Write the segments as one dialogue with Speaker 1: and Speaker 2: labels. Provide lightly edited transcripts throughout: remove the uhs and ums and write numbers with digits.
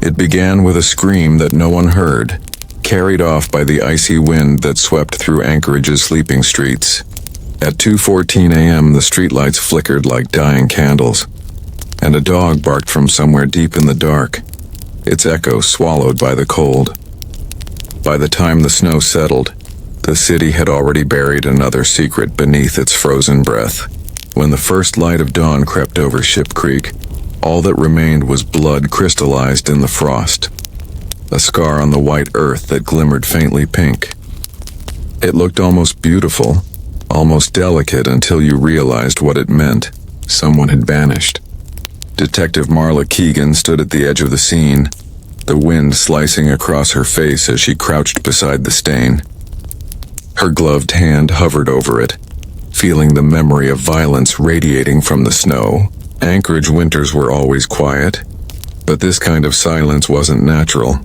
Speaker 1: It began with a scream that no one heard, carried off by the icy wind that swept through Anchorage's sleeping streets. At 2:14 a.m., the streetlights flickered like dying candles, and a dog barked from somewhere deep in the dark, its echo swallowed by the cold. By the time the snow settled, the city had already buried another secret beneath its frozen breath. When the first light of dawn crept over Ship Creek, all that remained was blood crystallized in the frost, a scar on the white earth that glimmered faintly pink. It looked almost beautiful, almost delicate, until you realized what it meant. Someone had vanished. Detective Marla Keegan stood at the edge of the scene, the wind slicing across her face as she crouched beside the stain. Her gloved hand hovered over it, feeling the memory of violence radiating from the snow. Anchorage winters were always quiet, but this kind of silence wasn't natural.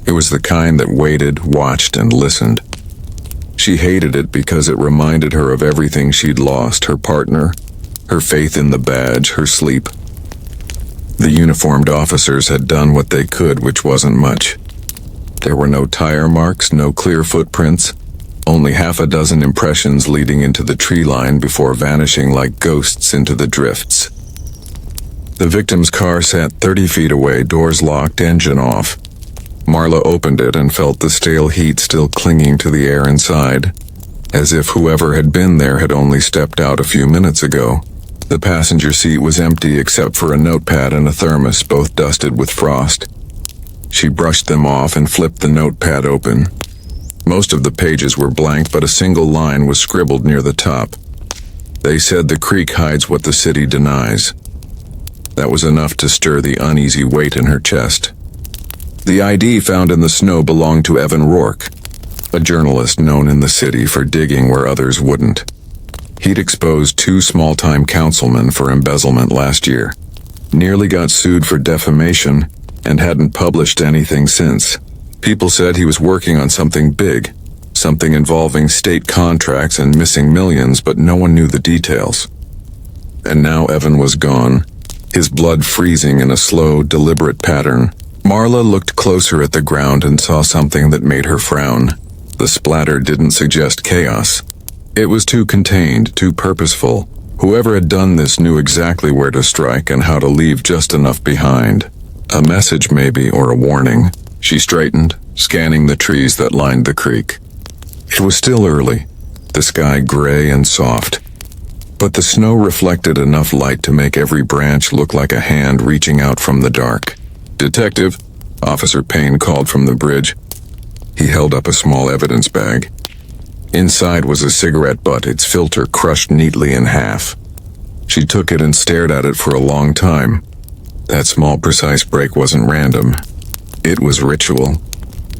Speaker 1: It was the kind that waited, watched, and listened. She hated it because it reminded her of everything she'd lost: her partner, her faith in the badge, her sleep. The uniformed officers had done what they could, which wasn't much. There were no tire marks, no clear footprints, only half a dozen impressions leading into the tree line before vanishing like ghosts into the drifts. The victim's car sat 30 feet away, doors locked, engine off. Marla opened it and felt the stale heat still clinging to the air inside, as if whoever had been there had only stepped out a few minutes ago. The passenger seat was empty except for a notepad and a thermos, both dusted with frost. She brushed them off and flipped the notepad open. Most of the pages were blank, but a single line was scribbled near the top. They said the creek hides what the city denies. That was enough to stir the uneasy weight in her chest. The ID found in the snow belonged to Evan Rourke, a journalist known in the city for digging where others wouldn't. He'd exposed 2 small-time councilmen for embezzlement last year, nearly got sued for defamation, and hadn't published anything since. People said he was working on something big, something involving state contracts and missing millions, but no one knew the details. And now Evan was gone, his blood freezing in a slow, deliberate pattern. Marla looked closer at the ground and saw something that made her frown. The splatter didn't suggest chaos. It was too contained, too purposeful. Whoever had done this knew exactly where to strike and how to leave just enough behind. A message maybe, or a warning. She straightened, scanning the trees that lined the creek. It was still early, the sky gray and soft, but the snow reflected enough light to make every branch look like a hand reaching out from the dark. "Detective," Officer Payne called from the bridge. He held up a small evidence bag. Inside was a cigarette butt, its filter crushed neatly in half. She took it and stared at it for a long time. That small, precise break wasn't random. It was ritual.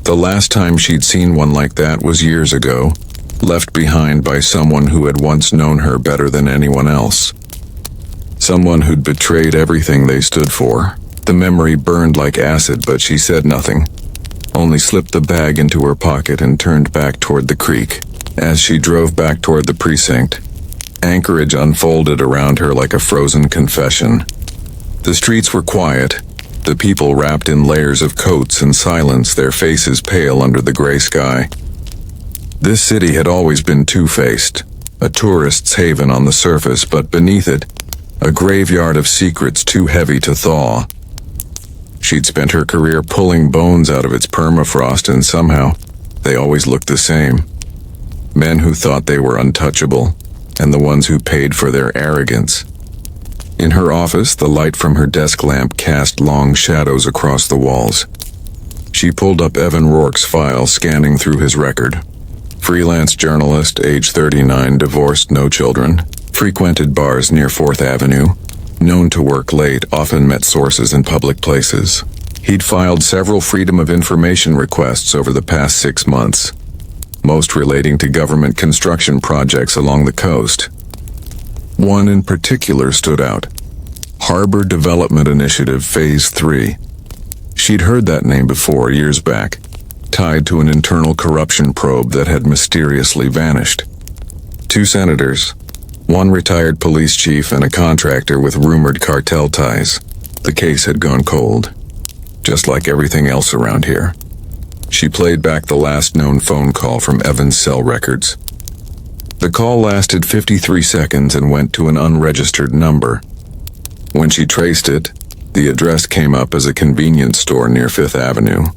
Speaker 1: The last time she'd seen one like that was years ago, left behind by someone who had once known her better than anyone else. Someone who'd betrayed everything they stood for. The memory burned like acid, but she said nothing, only slipped the bag into her pocket and turned back toward the creek. As she drove back toward the precinct, Anchorage unfolded around her like a frozen confession. The streets were quiet, the people wrapped in layers of coats and silence, their faces pale under the gray sky. This city had always been two-faced, a tourist's haven on the surface, but beneath it, a graveyard of secrets too heavy to thaw. She'd spent her career pulling bones out of its permafrost, and somehow, they always looked the same. Men who thought they were untouchable, and the ones who paid for their arrogance. In her office, the light from her desk lamp cast long shadows across the walls. She pulled up Evan Rourke's file, scanning through his record. Freelance journalist, age 39, divorced, no children, frequented bars near 4th Avenue, known to work late, often met sources in public places. He'd filed several Freedom of Information requests over the past 6 months, most relating to government construction projects along the coast. One in particular stood out: Harbor Development Initiative Phase 3. She'd heard that name before, years back, tied to an internal corruption probe that had mysteriously vanished. 2 senators, one retired police chief, and a contractor with rumored cartel ties. The case had gone cold. just like everything else around here. She played back the last known phone call from Evan's cell records. The call lasted 53 seconds and went to an unregistered number. When she traced it, the address came up as a convenience store near Fifth Avenue.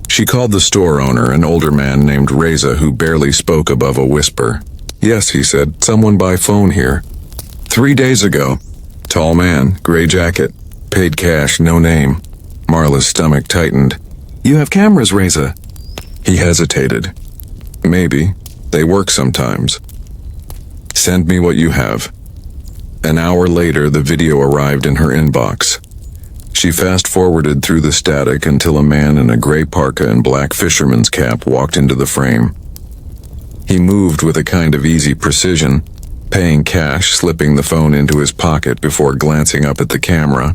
Speaker 1: She called the store owner, an older man named Reza who barely spoke above a whisper. "Yes," he said, "someone by phone here. 3 days ago. Tall man, gray jacket, paid cash, no name." Marla's stomach tightened. "You have cameras, Reza?" He hesitated. "Maybe. They work sometimes." "Send me what you have." An hour later, the video arrived in her inbox. She fast-forwarded through the static until a man in a gray parka and black fisherman's cap walked into the frame. He moved with a kind of easy precision, paying cash, slipping the phone into his pocket before glancing up at the camera.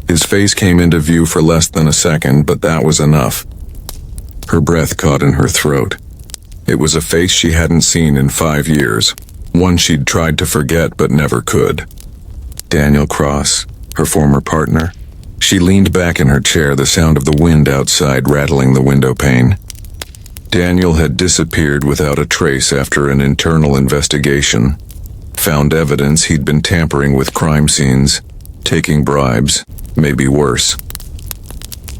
Speaker 1: His face came into view for less than a second, but that was enough. Her breath caught in her throat. It was a face she hadn't seen in 5 years, one she'd tried to forget but never could. Daniel Cross, her former partner. She leaned back in her chair, the sound of the wind outside rattling the window pane. Daniel had disappeared without a trace after an internal investigation. Found evidence he'd been tampering with crime scenes, taking bribes, maybe worse.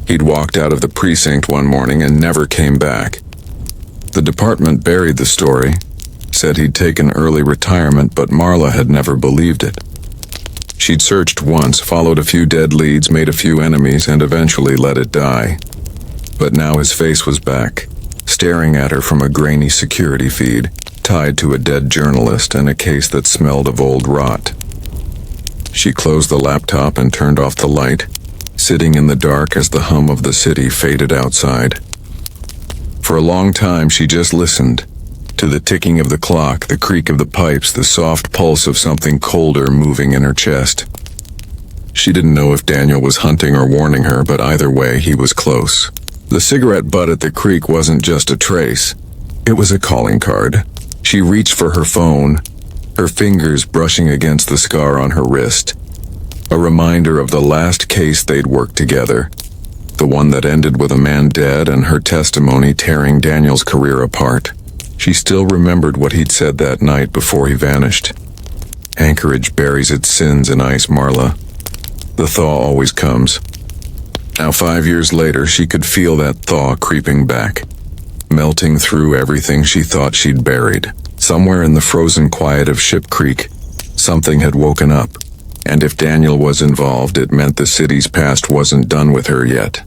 Speaker 1: He'd walked out of the precinct one morning and never came back. The department buried the story, said he'd taken early retirement, but Marla had never believed it. She'd searched once, followed a few dead leads, made a few enemies, and eventually let it die. But now his face was back, staring at her from a grainy security feed, tied to a dead journalist and a case that smelled of old rot. She closed the laptop and turned off the light, sitting in the dark as the hum of the city faded outside. For a long time she just listened, to the ticking of the clock, the creak of the pipes, the soft pulse of something colder moving in her chest. She didn't know if Daniel was hunting or warning her, but either way, he was close. The cigarette butt at the creek wasn't just a trace. It was a calling card. She reached for her phone, her fingers brushing against the scar on her wrist. A reminder of the last case they'd worked together. The one that ended with a man dead and her testimony tearing Daniel's career apart. She still remembered what he'd said that night before he vanished. Anchorage buries its sins in ice, Marla. The thaw always comes. Now 5 years later, she could feel that thaw creeping back, melting through everything she thought she'd buried. Somewhere in the frozen quiet of Ship Creek, something had woken up. And if Daniel was involved, it meant the city's past wasn't done with her yet.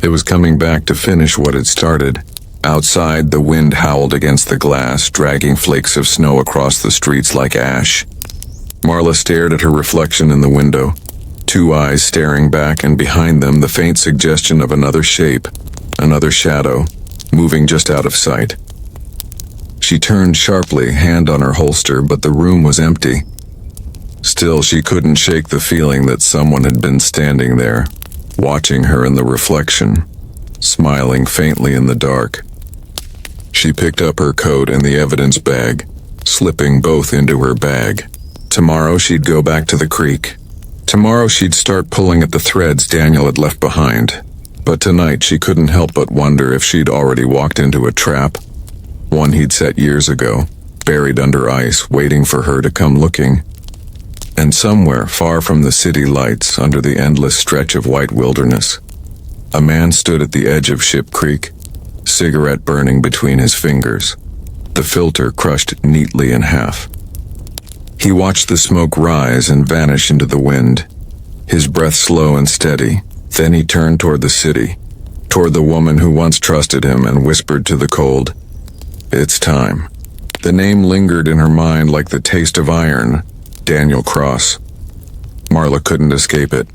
Speaker 1: It was coming back to finish what had started. Outside, the wind howled against the glass, dragging flakes of snow across the streets like ash. Marla stared at her reflection in the window, two eyes staring back, and behind them the faint suggestion of another shape, another shadow, moving just out of sight. She turned sharply, hand on her holster, but the room was empty. Still, she couldn't shake the feeling that someone had been standing there, watching her in the reflection, smiling faintly in the dark. She picked up her coat and the evidence bag, slipping both into her bag. Tomorrow she'd go back to the creek. Tomorrow she'd start pulling at the threads Daniel had left behind. But tonight she couldn't help but wonder if she'd already walked into a trap, one he'd set years ago, buried under ice, waiting for her to come looking. And somewhere, far from the city lights, under the endless stretch of white wilderness, a man stood at the edge of Ship Creek, cigarette burning between his fingers, the filter crushed neatly in half. He watched the smoke rise and vanish into the wind, his breath slow and steady. Then he turned toward the city, toward the woman who once trusted him, and whispered to the cold, "It's time." The name lingered in her mind like the taste of iron, Daniel Cross. Marla couldn't escape it.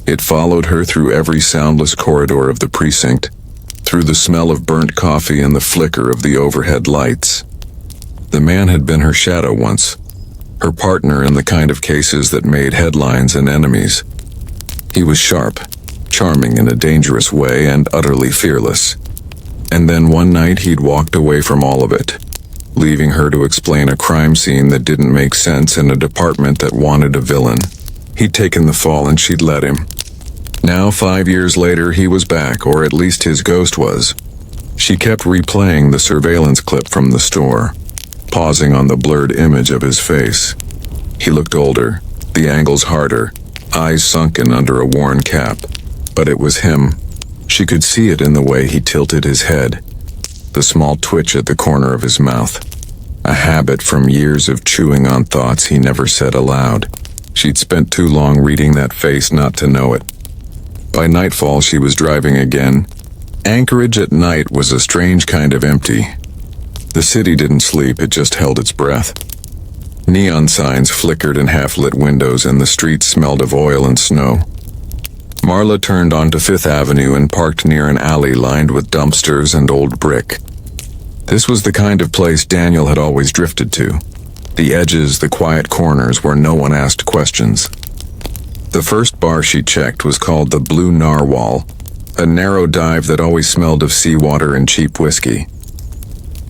Speaker 1: It followed her through every soundless corridor of the precinct, through the smell of burnt coffee and the flicker of the overhead lights. The man had been her shadow once, her partner in the kind of cases that made headlines and enemies. He was sharp, charming in a dangerous way, and utterly fearless. And then one night he'd walked away from all of it, leaving her to explain a crime scene that didn't make sense in a department that wanted a villain. He'd taken the fall and she'd let him. Now, 5 years later, he was back, or at least his ghost was. She kept replaying the surveillance clip from the store, pausing on the blurred image of his face. He looked older, the angles harder, eyes sunken under a worn cap. But it was him. She could see it in the way he tilted his head, the small twitch at the corner of his mouth. A habit from years of chewing on thoughts he never said aloud. She'd spent too long reading that face not to know it. By nightfall, she was driving again. Anchorage at night was a strange kind of empty. The city didn't sleep, it just held its breath. Neon signs flickered in half-lit windows, and the streets smelled of oil and snow. Marla turned onto Fifth Avenue and parked near an alley lined with dumpsters and old brick. This was the kind of place Daniel had always drifted to. The edges, the quiet corners where no one asked questions. The first bar she checked was called the Blue Narwhal, a narrow dive that always smelled of seawater and cheap whiskey.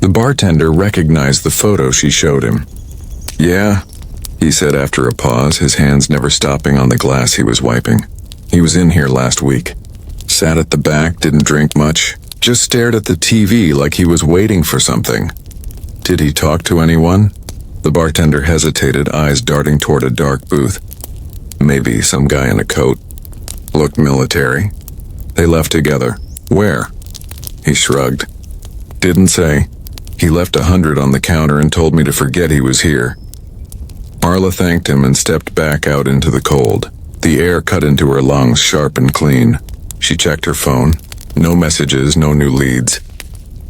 Speaker 1: The bartender recognized the photo she showed him. "Yeah," he said after a pause, his hands never stopping on the glass he was wiping. "He was in here last week. Sat at the back, didn't drink much, just stared at the TV like he was waiting for something." "Did he talk to anyone?" The bartender hesitated, eyes darting toward a dark booth. "Maybe some guy in a coat. Looked military. They left together." "Where?" He shrugged. "Didn't say. He left 100 on the counter and told me to forget he was here." Marla thanked him and stepped back out into the cold. The air cut into her lungs, sharp and clean. She checked her phone. No messages, no new leads.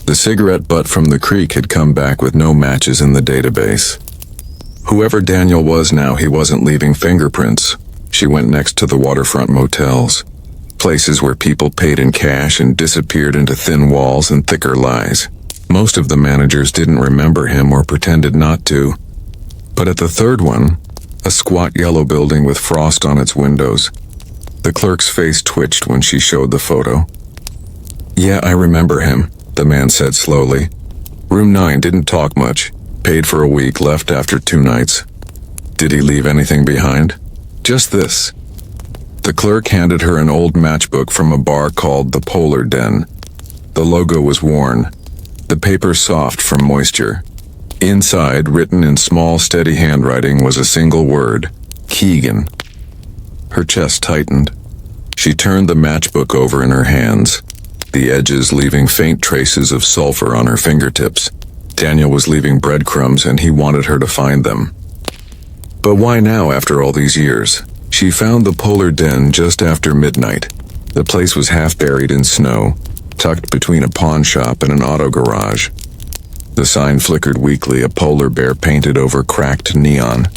Speaker 1: The cigarette butt from the creek had come back with no matches in the database. Whoever Daniel was now, he wasn't leaving fingerprints. She went next to the waterfront motels. Places where people paid in cash and disappeared into thin walls and thicker lies. Most of the managers didn't remember him or pretended not to. But at the third one, a squat yellow building with frost on its windows, the clerk's face twitched when she showed the photo. "Yeah, I remember him," the man said slowly. "Room 9, didn't talk much. Paid for a week, left after 2 nights. Did he leave anything behind?" "Just this." The clerk handed her an old matchbook from a bar called the Polar Den. The logo was worn, the paper soft from moisture. Inside, written in small, steady handwriting, was a single word: Keegan. Her chest tightened. She turned the matchbook over in her hands, the edges leaving faint traces of sulfur on her fingertips. Daniel was leaving breadcrumbs, and he wanted her to find them. But why now, after all these years? She found the Polar Den just after midnight. The place was half buried in snow, tucked between a pawn shop and an auto garage. The sign flickered weakly, a polar bear painted over cracked neon.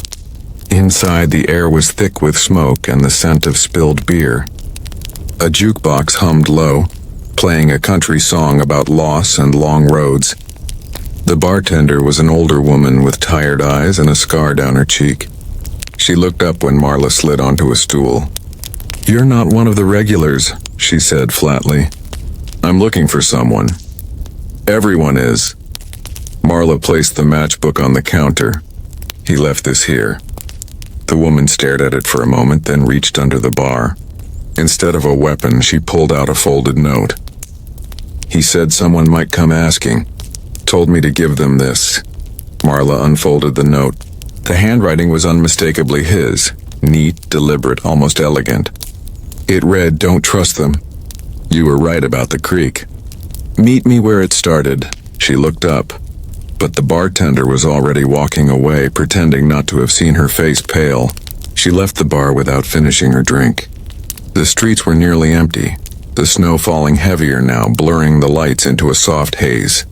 Speaker 1: Inside, the air was thick with smoke and the scent of spilled beer. A jukebox hummed low, playing a country song about loss and long roads. The bartender was an older woman with tired eyes and a scar down her cheek. She looked up when Marla slid onto a stool. "You're not one of the regulars," she said flatly. "I'm looking for someone." "Everyone is." Marla placed the matchbook on the counter. "He left this here." The woman stared at it for a moment, then reached under the bar. Instead of a weapon, she pulled out a folded note. "He said someone might come asking. Told me to give them this." Marla unfolded the note. The handwriting was unmistakably his, neat, deliberate, almost elegant. It read, "Don't trust them. You were right about the creek. Meet me where it started." She looked up, but the bartender was already walking away, pretending not to have seen her face pale. She left the bar without finishing her drink. The streets were nearly empty, the snow falling heavier now, blurring the lights into a soft haze.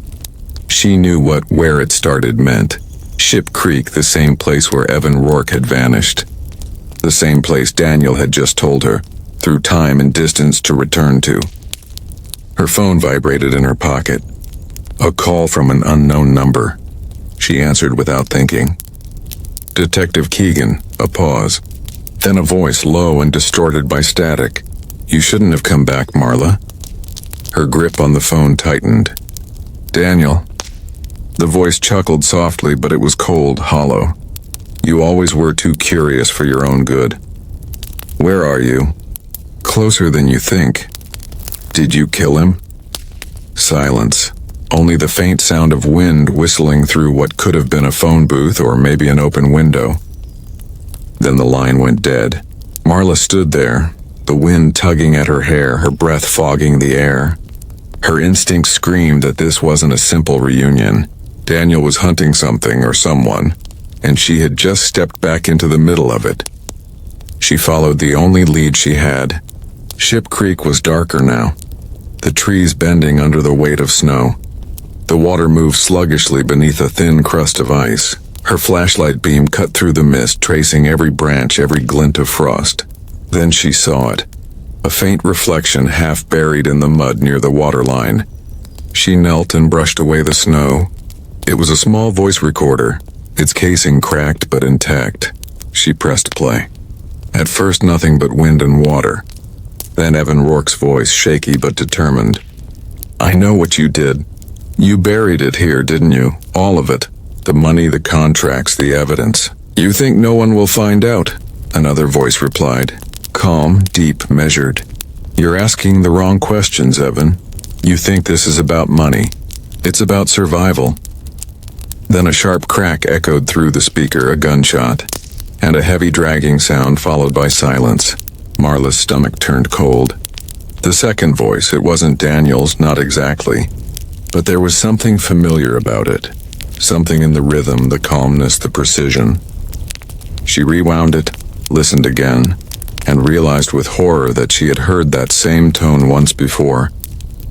Speaker 1: She knew what "where it started" meant. Ship Creek, the same place where Evan Rourke had vanished. The same place Daniel had just told her, through time and distance, to return to. Her phone vibrated in her pocket. A call from an unknown number. She answered without thinking. "Detective Keegan." A pause. Then a voice low and distorted by static. "You shouldn't have come back, Marla." Her grip on the phone tightened. "Daniel." The voice chuckled softly, but it was cold, hollow. "You always were too curious for your own good." "Where are you?" Closer than you think. Did you kill him? Silence. Only the faint sound of wind whistling through what could have been a phone booth or maybe an open window. Then the line went dead. Marla stood there, the wind tugging at her hair, her breath fogging the air. Her instinct screamed that this wasn't a simple reunion. Daniel was hunting something or someone, and she had just stepped back into the middle of it. She followed the only lead she had. Ship Creek was darker now, the trees bending under the weight of snow. The water moved sluggishly beneath a thin crust of ice. Her flashlight beam cut through the mist, tracing every branch, every glint of frost. Then she saw it. A faint reflection half buried in the mud near the waterline. She knelt and brushed away the snow. It was a small voice recorder, its casing cracked but intact. She pressed play. At first nothing but wind and water. Then Evan Rourke's voice, shaky but determined. "I know what you did. You buried it here, didn't you? All of it. The money, the contracts, the evidence. You think no one will find out?" Another voice replied. Calm, deep, measured. "You're asking the wrong questions, Evan. You think this is about money. It's about survival." Then a sharp crack echoed through the speaker, a gunshot, and a heavy dragging sound followed by silence. Marla's stomach turned cold. The second voice, it wasn't Daniel's, not exactly, but there was something familiar about it. Something in the rhythm, the calmness, the precision. She rewound it, listened again, and realized with horror that she had heard that same tone once before,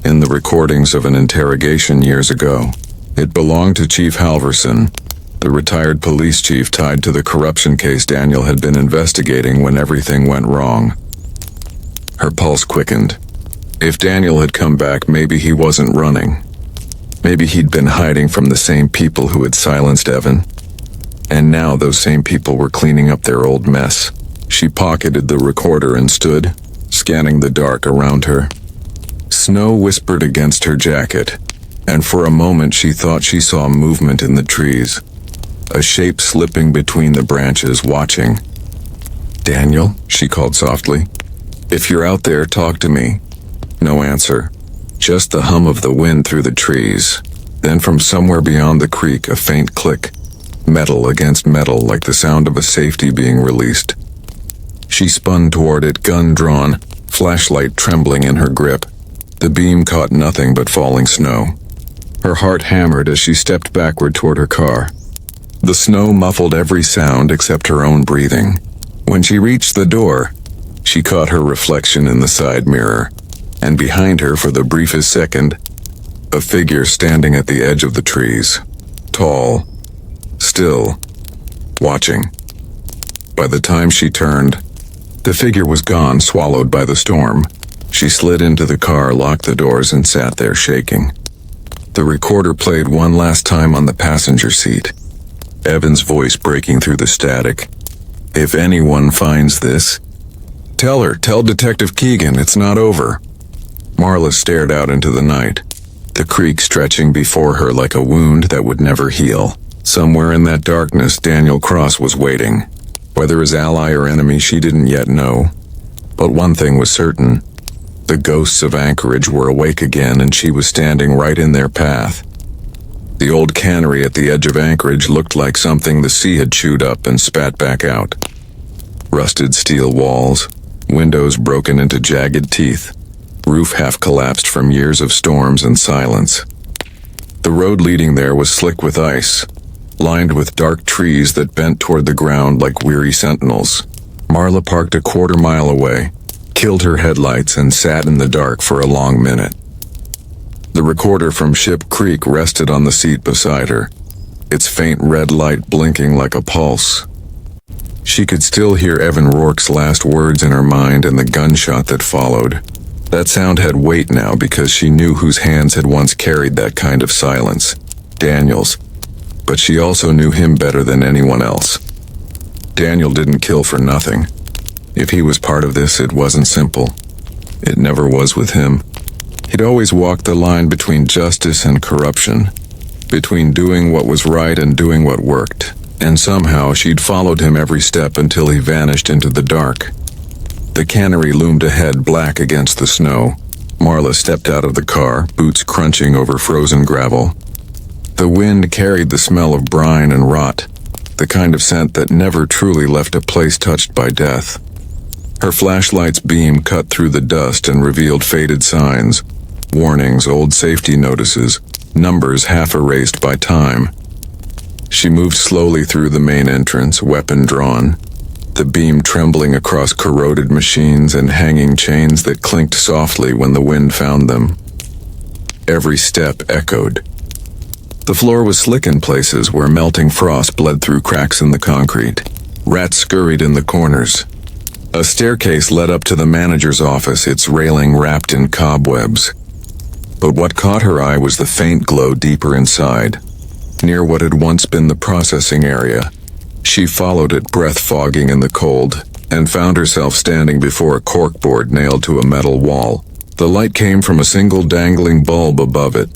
Speaker 1: in the recordings of an interrogation years ago. It belonged to Chief Halverson, the retired police chief tied to the corruption case Daniel had been investigating when everything went wrong. Her pulse quickened. If Daniel had come back, maybe he wasn't running. Maybe he'd been hiding from the same people who had silenced Evan. And now those same people were cleaning up their old mess. She pocketed the recorder and stood, scanning the dark around her. Snow whispered against her jacket, and for a moment she thought she saw movement in the trees. A shape slipping between the branches, watching. "Daniel," she called softly. "If you're out there, talk to me." No answer. Just the hum of the wind through the trees. Then from somewhere beyond the creek, a faint click. Metal against metal, like the sound of a safety being released. She spun toward it, gun drawn, flashlight trembling in her grip. The beam caught nothing but falling snow. Her heart hammered as she stepped backward toward her car. The snow muffled every sound except her own breathing. When she reached the door, she caught her reflection in the side mirror, and behind her, for the briefest second, a figure standing at the edge of the trees. Tall, still, watching. By the time she turned, the figure was gone, swallowed by the storm. She slid into the car, locked the doors, and sat there shaking. The recorder played one last time on the passenger seat. Evan's voice breaking through the static. "If anyone finds this, tell Detective Keegan it's not over." Marla stared out into the night, the creek stretching before her like a wound that would never heal. Somewhere in that darkness, Daniel Cross was waiting. Whether his ally or enemy, she didn't yet know. But one thing was certain. The ghosts of Anchorage were awake again, and she was standing right in their path. The old cannery at the edge of Anchorage looked like something the sea had chewed up and spat back out. Rusted steel walls, windows broken into jagged teeth, roof half collapsed from years of storms and silence. The road leading there was slick with ice, lined with dark trees that bent toward the ground like weary sentinels. Marla parked a quarter-mile away, killed her headlights, and sat in the dark for a long minute. The recorder from Ship Creek rested on the seat beside her, its faint red light blinking like a pulse. She could still hear Evan Rourke's last words in her mind and the gunshot that followed. That sound had weight now because she knew whose hands had once carried that kind of silence. Daniel's. But she also knew him better than anyone else. Daniel didn't kill for nothing. If he was part of this, it wasn't simple. It never was with him. He'd always walked the line between justice and corruption, between doing what was right and doing what worked, and somehow she'd followed him every step until he vanished into the dark. The cannery loomed ahead, black against the snow. Marla stepped out of the car, boots crunching over frozen gravel. The wind carried the smell of brine and rot, the kind of scent that never truly left a place touched by death. Her flashlight's beam cut through the dust and revealed faded signs, warnings, old safety notices, numbers half erased by time. She moved slowly through the main entrance, weapon drawn, the beam trembling across corroded machines and hanging chains that clinked softly when the wind found them. Every step echoed. The floor was slick in places where melting frost bled through cracks in the concrete. Rats scurried in the corners. A staircase led up to the manager's office, its railing wrapped in cobwebs. But what caught her eye was the faint glow deeper inside, near what had once been the processing area. She followed it, breath fogging in the cold, and found herself standing before a corkboard nailed to a metal wall. The light came from a single dangling bulb above it,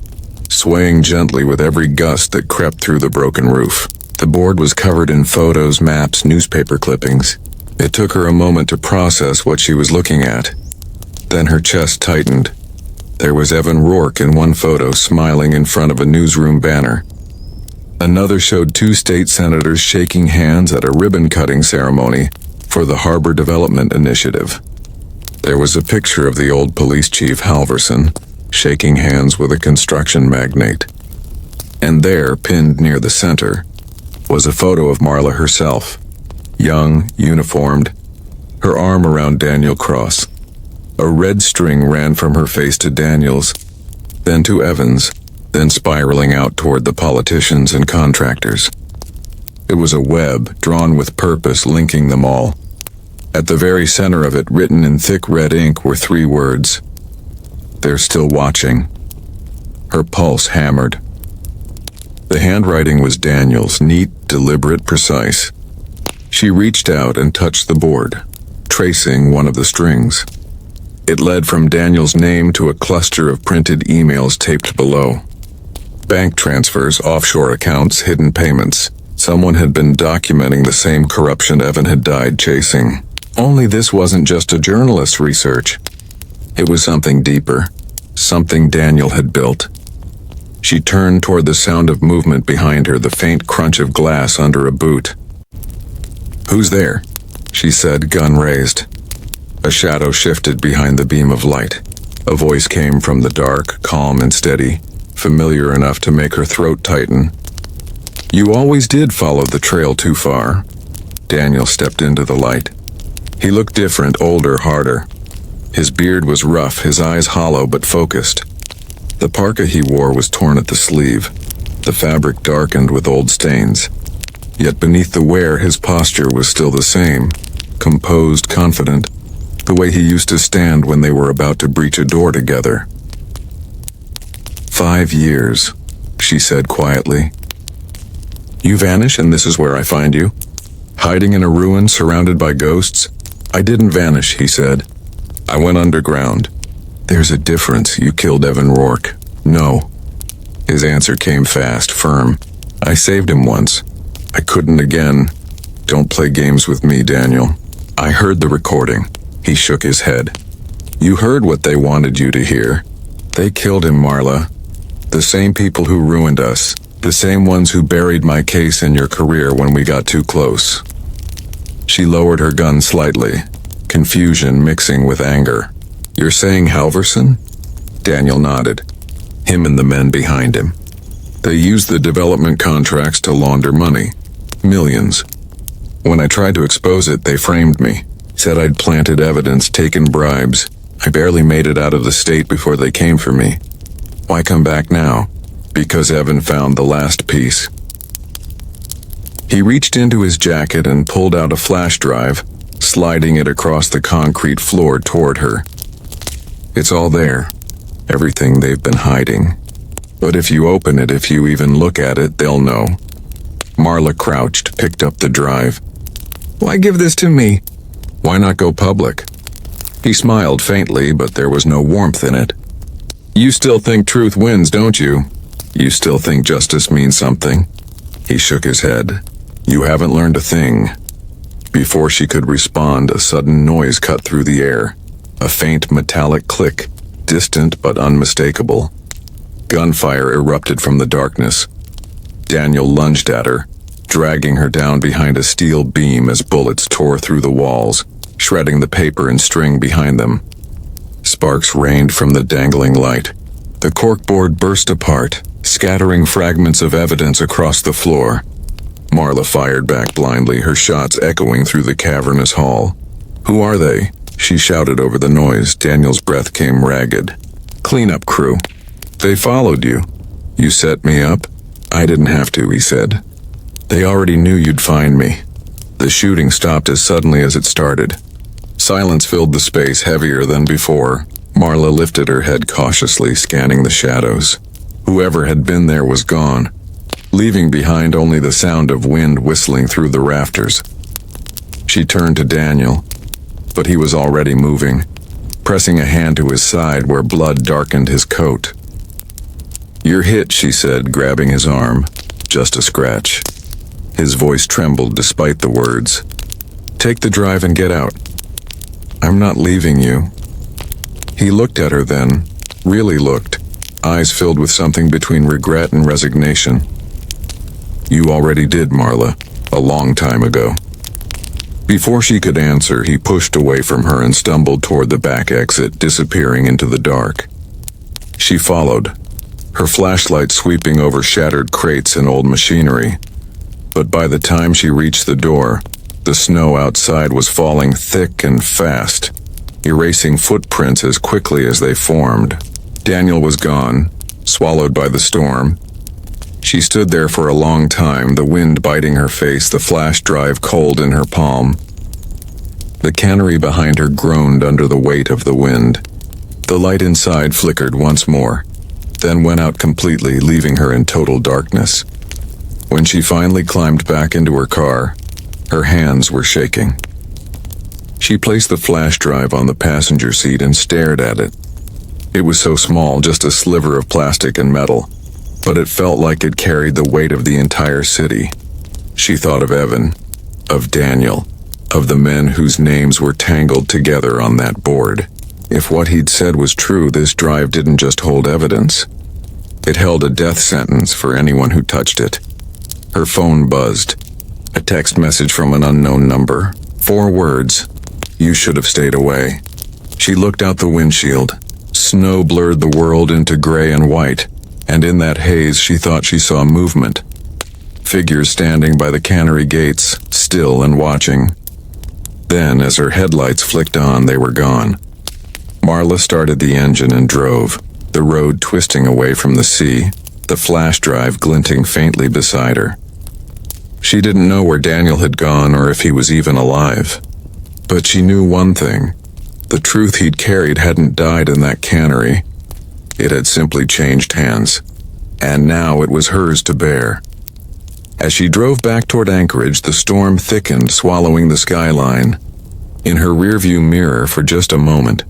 Speaker 1: swaying gently with every gust that crept through the broken roof. The board was covered in photos, maps, newspaper clippings. It took her a moment to process what she was looking at. Then her chest tightened. There was Evan Rourke in one photo, smiling in front of a newsroom banner. Another showed 2 state senators shaking hands at a ribbon-cutting ceremony for the Harbor Development Initiative. There was a picture of the old police chief Halverson, shaking hands with a construction magnate. And there, pinned near the center, was a photo of Marla herself, young, uniformed, her arm around Daniel Cross. A red string ran from her face to Daniel's, then to Evan's, then spiraling out toward the politicians and contractors. It was a web, drawn with purpose, linking them all. At the very center of it, written in thick red ink, were 3 words. "They're still watching." Her pulse hammered. The handwriting was Daniel's, neat, deliberate, precise. She reached out and touched the board, tracing one of the strings. It led from Daniel's name to a cluster of printed emails taped below. Bank transfers, offshore accounts, hidden payments. Someone had been documenting the same corruption Evan had died chasing. Only this wasn't just a journalist's research. It was something deeper, something Daniel had built. She turned toward the sound of movement behind her, the faint crunch of glass under a boot. "Who's there?" she said, gun raised. A shadow shifted behind the beam of light. A voice came from the dark, calm and steady, familiar enough to make her throat tighten. "You always did follow the trail too far." Daniel stepped into the light. He looked different, older, harder. His beard was rough, his eyes hollow but focused. The parka he wore was torn at the sleeve, the fabric darkened with old stains. Yet beneath the wear, his posture was still the same, composed, confident, the way he used to stand when they were about to breach a door together. 5 years, she said quietly. "You vanish and this is where I find you? Hiding in a ruin surrounded by ghosts?" "I didn't vanish," he said. "I went underground." "There's a difference. You killed Evan Rourke." "No." His answer came fast, firm. "I saved him once. I couldn't again. Don't play games with me, Daniel." "I heard the recording." He shook his head. "You heard what they wanted you to hear. They killed him, Marla. The same people who ruined us. The same ones who buried my case in your career when we got too close." She lowered her gun slightly, confusion mixing with anger. "You're saying Halverson?" Daniel nodded. "Him and the men behind him. They used the development contracts to launder money. Millions. When I tried to expose it, they framed me. Said I'd planted evidence, taken bribes. I barely made it out of the state before they came for me. Why come back now? Because Evan found the last piece." He reached into his jacket and pulled out a flash drive, sliding it across the concrete floor toward her. "It's all there. Everything they've been hiding. But if you open it, if you even look at it, they'll know." Marla crouched, picked up the drive. "Why give this to me?" "Why not go public?" He smiled faintly, but there was no warmth in it. "You still think truth wins, don't you? You still think justice means something?" He shook his head. "You haven't learned a thing." Before she could respond, a sudden noise cut through the air. A faint metallic click, distant but unmistakable. Gunfire erupted from the darkness. Daniel lunged at her, dragging her down behind a steel beam as bullets tore through the walls, shredding the paper and string behind them. Sparks rained from the dangling light. The corkboard burst apart, scattering fragments of evidence across the floor. Marla fired back blindly, her shots echoing through the cavernous hall. "Who are they?" she shouted over the noise. Daniel's breath came ragged. "Cleanup crew. They followed you. You set me up?" "I didn't have to," he said. "They already knew you'd find me." The shooting stopped as suddenly as it started. Silence filled the space, heavier than before. Marla lifted her head cautiously, scanning the shadows. Whoever had been there was gone, leaving behind only the sound of wind whistling through the rafters. She turned to Daniel, but he was already moving, pressing a hand to his side where blood darkened his coat. "You're hit," she said, grabbing his arm. "Just a scratch." His voice trembled despite the words. "Take the drive and get out." "I'm not leaving you." He looked at her then, really looked, eyes filled with something between regret and resignation. "You already did, Marla, a long time ago." Before she could answer, he pushed away from her and stumbled toward the back exit, disappearing into the dark. She followed, her flashlight sweeping over shattered crates and old machinery. But by the time she reached the door, the snow outside was falling thick and fast, erasing footprints as quickly as they formed. Daniel was gone, swallowed by the storm. She stood there for a long time, the wind biting her face, the flash drive cold in her palm. The cannery behind her groaned under the weight of the wind. The light inside flickered once more, then went out completely, leaving her in total darkness. When she finally climbed back into her car, her hands were shaking. She placed the flash drive on the passenger seat and stared at it. It was so small, just a sliver of plastic and metal, but it felt like it carried the weight of the entire city. She thought of Evan, of Daniel, of the men whose names were tangled together on that board. If what he'd said was true, this drive didn't just hold evidence. It held a death sentence for anyone who touched it. Her phone buzzed. A text message from an unknown number. 4 words. "You should have stayed away." She looked out the windshield. Snow blurred the world into gray and white, and in that haze she thought she saw movement. Figures standing by the cannery gates, still and watching. Then, as her headlights flicked on, they were gone. Marla started the engine and drove, the road twisting away from the sea, the flash drive glinting faintly beside her. She didn't know where Daniel had gone or if he was even alive. But she knew one thing. The truth he'd carried hadn't died in that cannery. It had simply changed hands. And now it was hers to bear. As she drove back toward Anchorage, the storm thickened, swallowing the skyline. In her rearview mirror, for just a moment,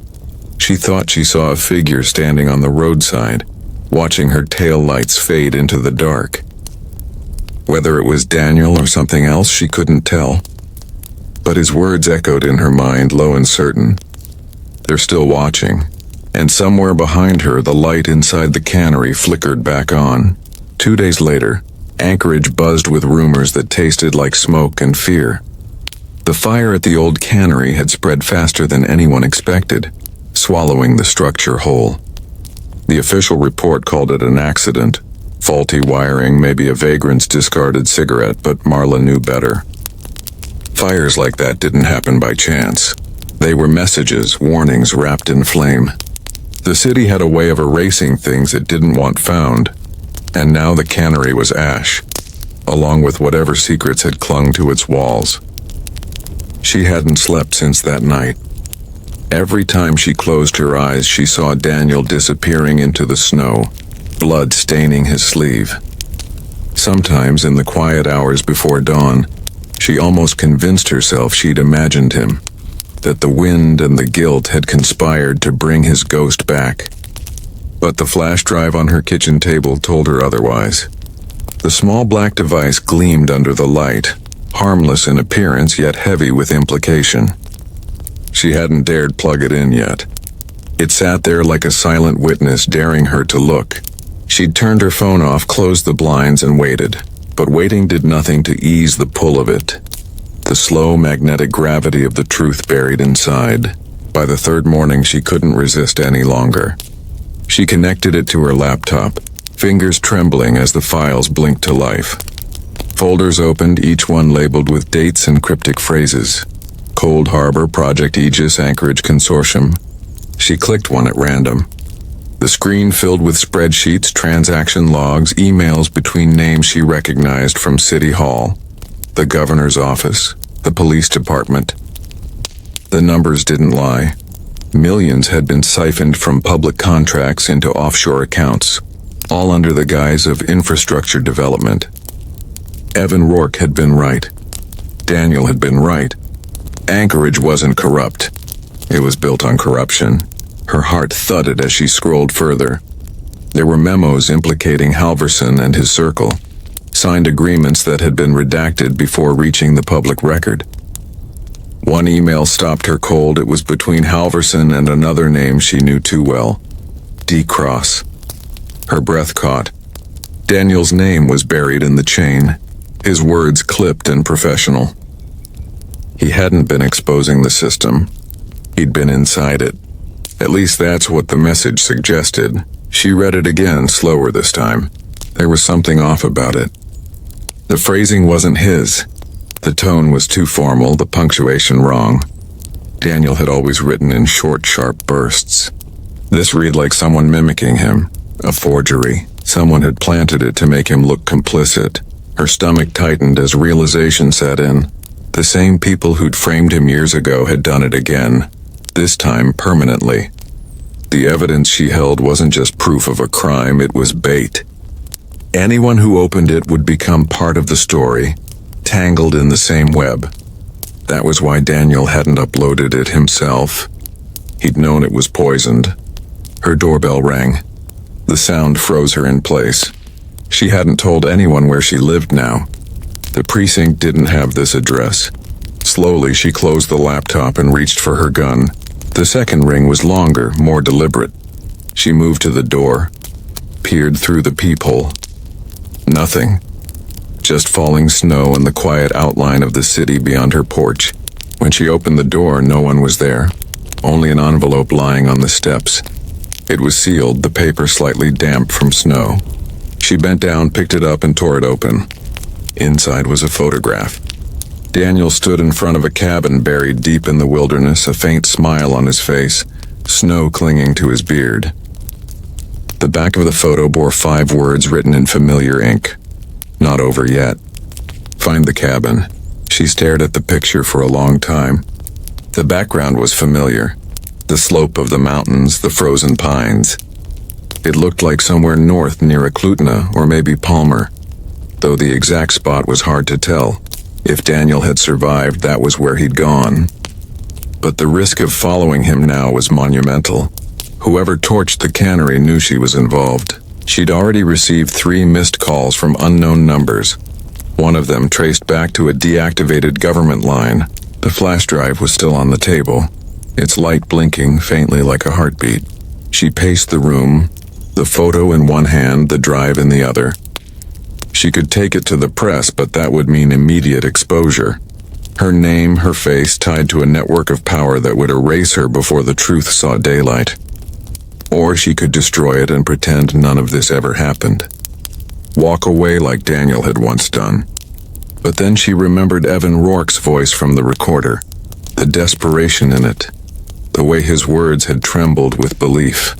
Speaker 1: she thought she saw a figure standing on the roadside, watching her tail lights fade into the dark. Whether it was Daniel or something else, she couldn't tell. But his words echoed in her mind, low and certain. They're still watching. And somewhere behind her, the light inside the cannery flickered back on. 2 days later, Anchorage buzzed with rumors that tasted like smoke and fear. The fire at the old cannery had spread faster than anyone expected, swallowing the structure whole. The official report called it an accident. Faulty wiring, maybe a vagrant's discarded cigarette, but Marla knew better. Fires like that didn't happen by chance. They were messages, warnings wrapped in flame. The city had a way of erasing things it didn't want found, and now the cannery was ash, along with whatever secrets had clung to its walls. She hadn't slept since that night. Every time she closed her eyes, she saw Daniel disappearing into the snow, blood staining his sleeve. Sometimes, in the quiet hours before dawn, she almost convinced herself she'd imagined him, that the wind and the guilt had conspired to bring his ghost back. But the flash drive on her kitchen table told her otherwise. The small black device gleamed under the light, harmless in appearance yet heavy with implication. She hadn't dared plug it in yet. It sat there like a silent witness daring her to look. She'd turned her phone off, closed the blinds, and waited. But waiting did nothing to ease the pull of it. The slow magnetic gravity of the truth buried inside. By the third morning, she couldn't resist any longer. She connected it to her laptop, fingers trembling as the files blinked to life. Folders opened, each one labeled with dates and cryptic phrases. Cold Harbor, Project Aegis, Anchorage Consortium. She clicked one at random. The screen filled with spreadsheets, transaction logs, emails between names she recognized from City Hall, the governor's office, the police department. The numbers didn't lie. Millions had been siphoned from public contracts into offshore accounts, all under the guise of infrastructure development. Evan Rourke had been right. Daniel had been right. Anchorage wasn't corrupt. It was built on corruption. Her heart thudded as she scrolled further. There were memos implicating Halverson and his circle, signed agreements that had been redacted before reaching the public record. One email stopped her cold. It was between Halverson and another name she knew too well, D. Cross. Her breath caught. Daniel's name was buried in the chain, his words clipped and professional. He hadn't been exposing the system. He'd been inside it. At least that's what the message suggested. She read it again, slower this time. There was something off about it. The phrasing wasn't his. The tone was too formal, the punctuation wrong. Daniel had always written in short, sharp bursts. This read like someone mimicking him. A forgery. Someone had planted it to make him look complicit. Her stomach tightened as realization set in. The same people who'd framed him years ago had done it again. This time permanently. The evidence she held wasn't just proof of a crime, it was bait. Anyone who opened it would become part of the story, tangled in the same web. That was why Daniel hadn't uploaded it himself. He'd known it was poisoned. Her doorbell rang. The sound froze her in place. She hadn't told anyone where she lived now. The precinct didn't have this address. Slowly, she closed the laptop and reached for her gun. The second ring was longer, more deliberate. She moved to the door, peered through the peephole. Nothing. Just falling snow and the quiet outline of the city beyond her porch. When she opened the door, no one was there. Only an envelope lying on the steps. It was sealed, the paper slightly damp from snow. She bent down, picked it up, and tore it open. Inside was a photograph. Daniel stood in front of a cabin buried deep in the wilderness, a faint smile on his face, snow clinging to his beard. The back of the photo bore 5 words written in familiar ink. Not over yet. Find the cabin. She stared at the picture for a long time. The background was familiar. The slope of the mountains, the frozen pines. It looked like somewhere north near Eklutna or maybe Palmer, though the exact spot was hard to tell. If Daniel had survived, that was where he'd gone. But the risk of following him now was monumental. Whoever torched the cannery knew she was involved. She'd already received 3 missed calls from unknown numbers. One of them traced back to a deactivated government line. The flash drive was still on the table, its light blinking faintly like a heartbeat. She paced the room, the photo in one hand, the drive in the other. She could take it to the press, but that would mean immediate exposure. Her name, her face, tied to a network of power that would erase her before the truth saw daylight. Or she could destroy it and pretend none of this ever happened. Walk away like Daniel had once done. But then she remembered Evan Rourke's voice from the recorder, the desperation in it, the way his words had trembled with belief.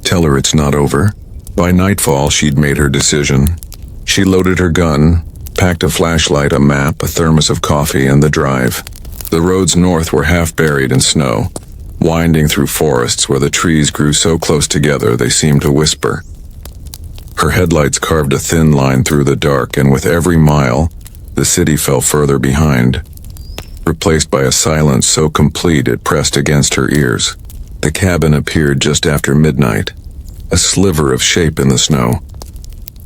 Speaker 1: Tell her it's not over. By nightfall, she'd made her decision. She loaded her gun, packed a flashlight, a map, a thermos of coffee, and the drive. The roads north were half buried in snow, winding through forests where the trees grew so close together they seemed to whisper. Her headlights carved a thin line through the dark, and with every mile, the city fell further behind, replaced by a silence so complete it pressed against her ears. The cabin appeared just after midnight, a sliver of shape in the snow.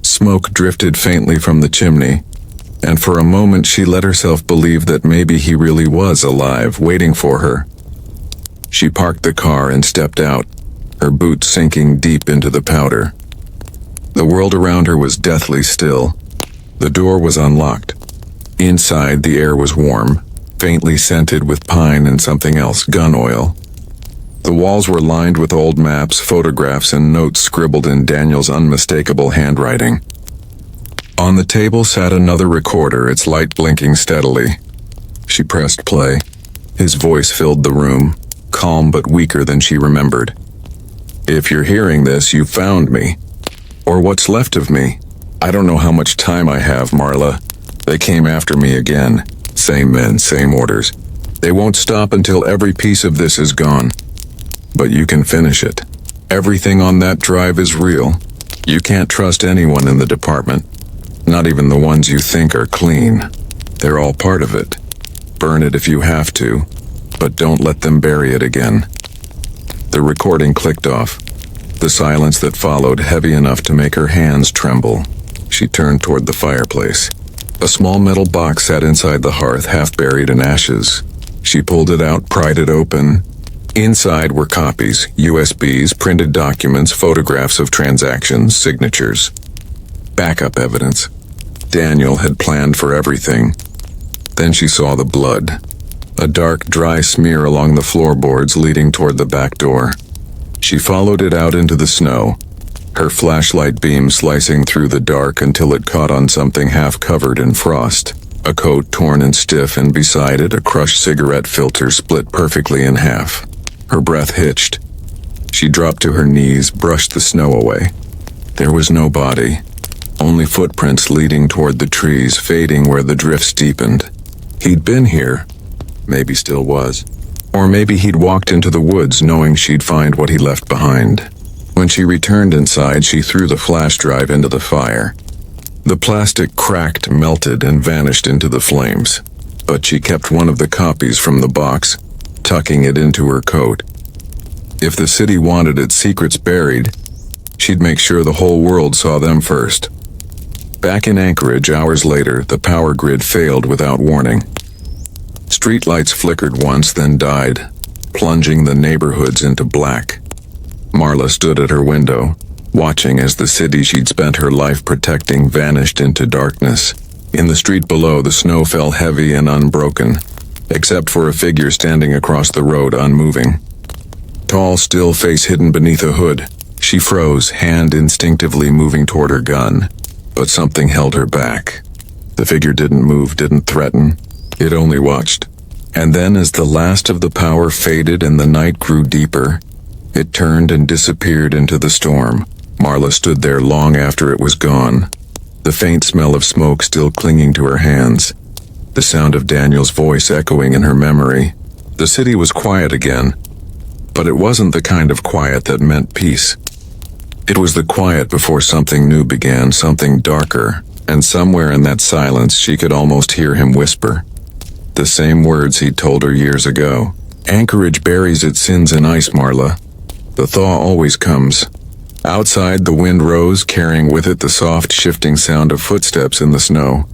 Speaker 1: Smoke drifted faintly from the chimney. and for a moment she let herself believe that maybe he really was alive, waiting for her. She parked the car and stepped out, her boots sinking deep into the powder. The world around her was deathly still. The door was unlocked. Inside, the air was warm, faintly scented with pine and something else, gun oil. The walls were lined with old maps, photographs, and notes scribbled in Daniel's unmistakable handwriting. On the table sat another recorder, its light blinking steadily. She pressed play. His voice filled the room, calm but weaker than she remembered. "If you're hearing this, you found me. Or what's left of me. I don't know how much time I have, Marla. They came after me again. Same men, same orders. They won't stop until every piece of this is gone. But you can finish it. Everything on that drive is real. You can't trust anyone in the department. Not even the ones you think are clean. They're all part of it. Burn it if you have to, but don't let them bury it again." The recording clicked off. The silence that followed heavy enough to make her hands tremble. She turned toward the fireplace. A small metal box sat inside the hearth, half buried in ashes. She pulled it out, pried it open. Inside were copies, USBs, printed documents, photographs of transactions, signatures. Backup evidence. Daniel had planned for everything. Then she saw the blood. A dark, dry smear along the floorboards leading toward the back door. She followed it out into the snow, her flashlight beam slicing through the dark until it caught on something half covered in frost. A coat torn and stiff, and beside it a crushed cigarette filter split perfectly in half. Her breath hitched. She dropped to her knees, brushed the snow away. There was no body, only footprints leading toward the trees, fading where the drifts deepened. He'd been here, maybe still was. Or maybe he'd walked into the woods knowing she'd find what he left behind. When she returned inside, she threw the flash drive into the fire. The plastic cracked, melted, and vanished into the flames. But she kept one of the copies from the box, tucking it into her coat. If the city wanted its secrets buried, she'd make sure the whole world saw them first. Back in Anchorage, hours later, the power grid failed without warning. Streetlights flickered once, then died, plunging the neighborhoods into black. Marla stood at her window, watching as the city she'd spent her life protecting vanished into darkness. In the street below, the snow fell heavy and unbroken, except for a figure standing across the road, unmoving. Tall, still, face hidden beneath a hood. She froze, hand instinctively moving toward her gun, but something held her back. The figure didn't move, didn't threaten. It only watched. And then, as the last of the power faded and the night grew deeper, it turned and disappeared into the storm. Marla stood there long after it was gone, the faint smell of smoke still clinging to her hands, the sound of Daniel's voice echoing in her memory. The city was quiet again, but it wasn't the kind of quiet that meant peace. It was the quiet before something new began, something darker, and somewhere in that silence she could almost hear him whisper. The same words he'd told her years ago. Anchorage buries its sins in ice, Marla. The thaw always comes. Outside, the wind rose, carrying with it the soft, shifting sound of footsteps in the snow.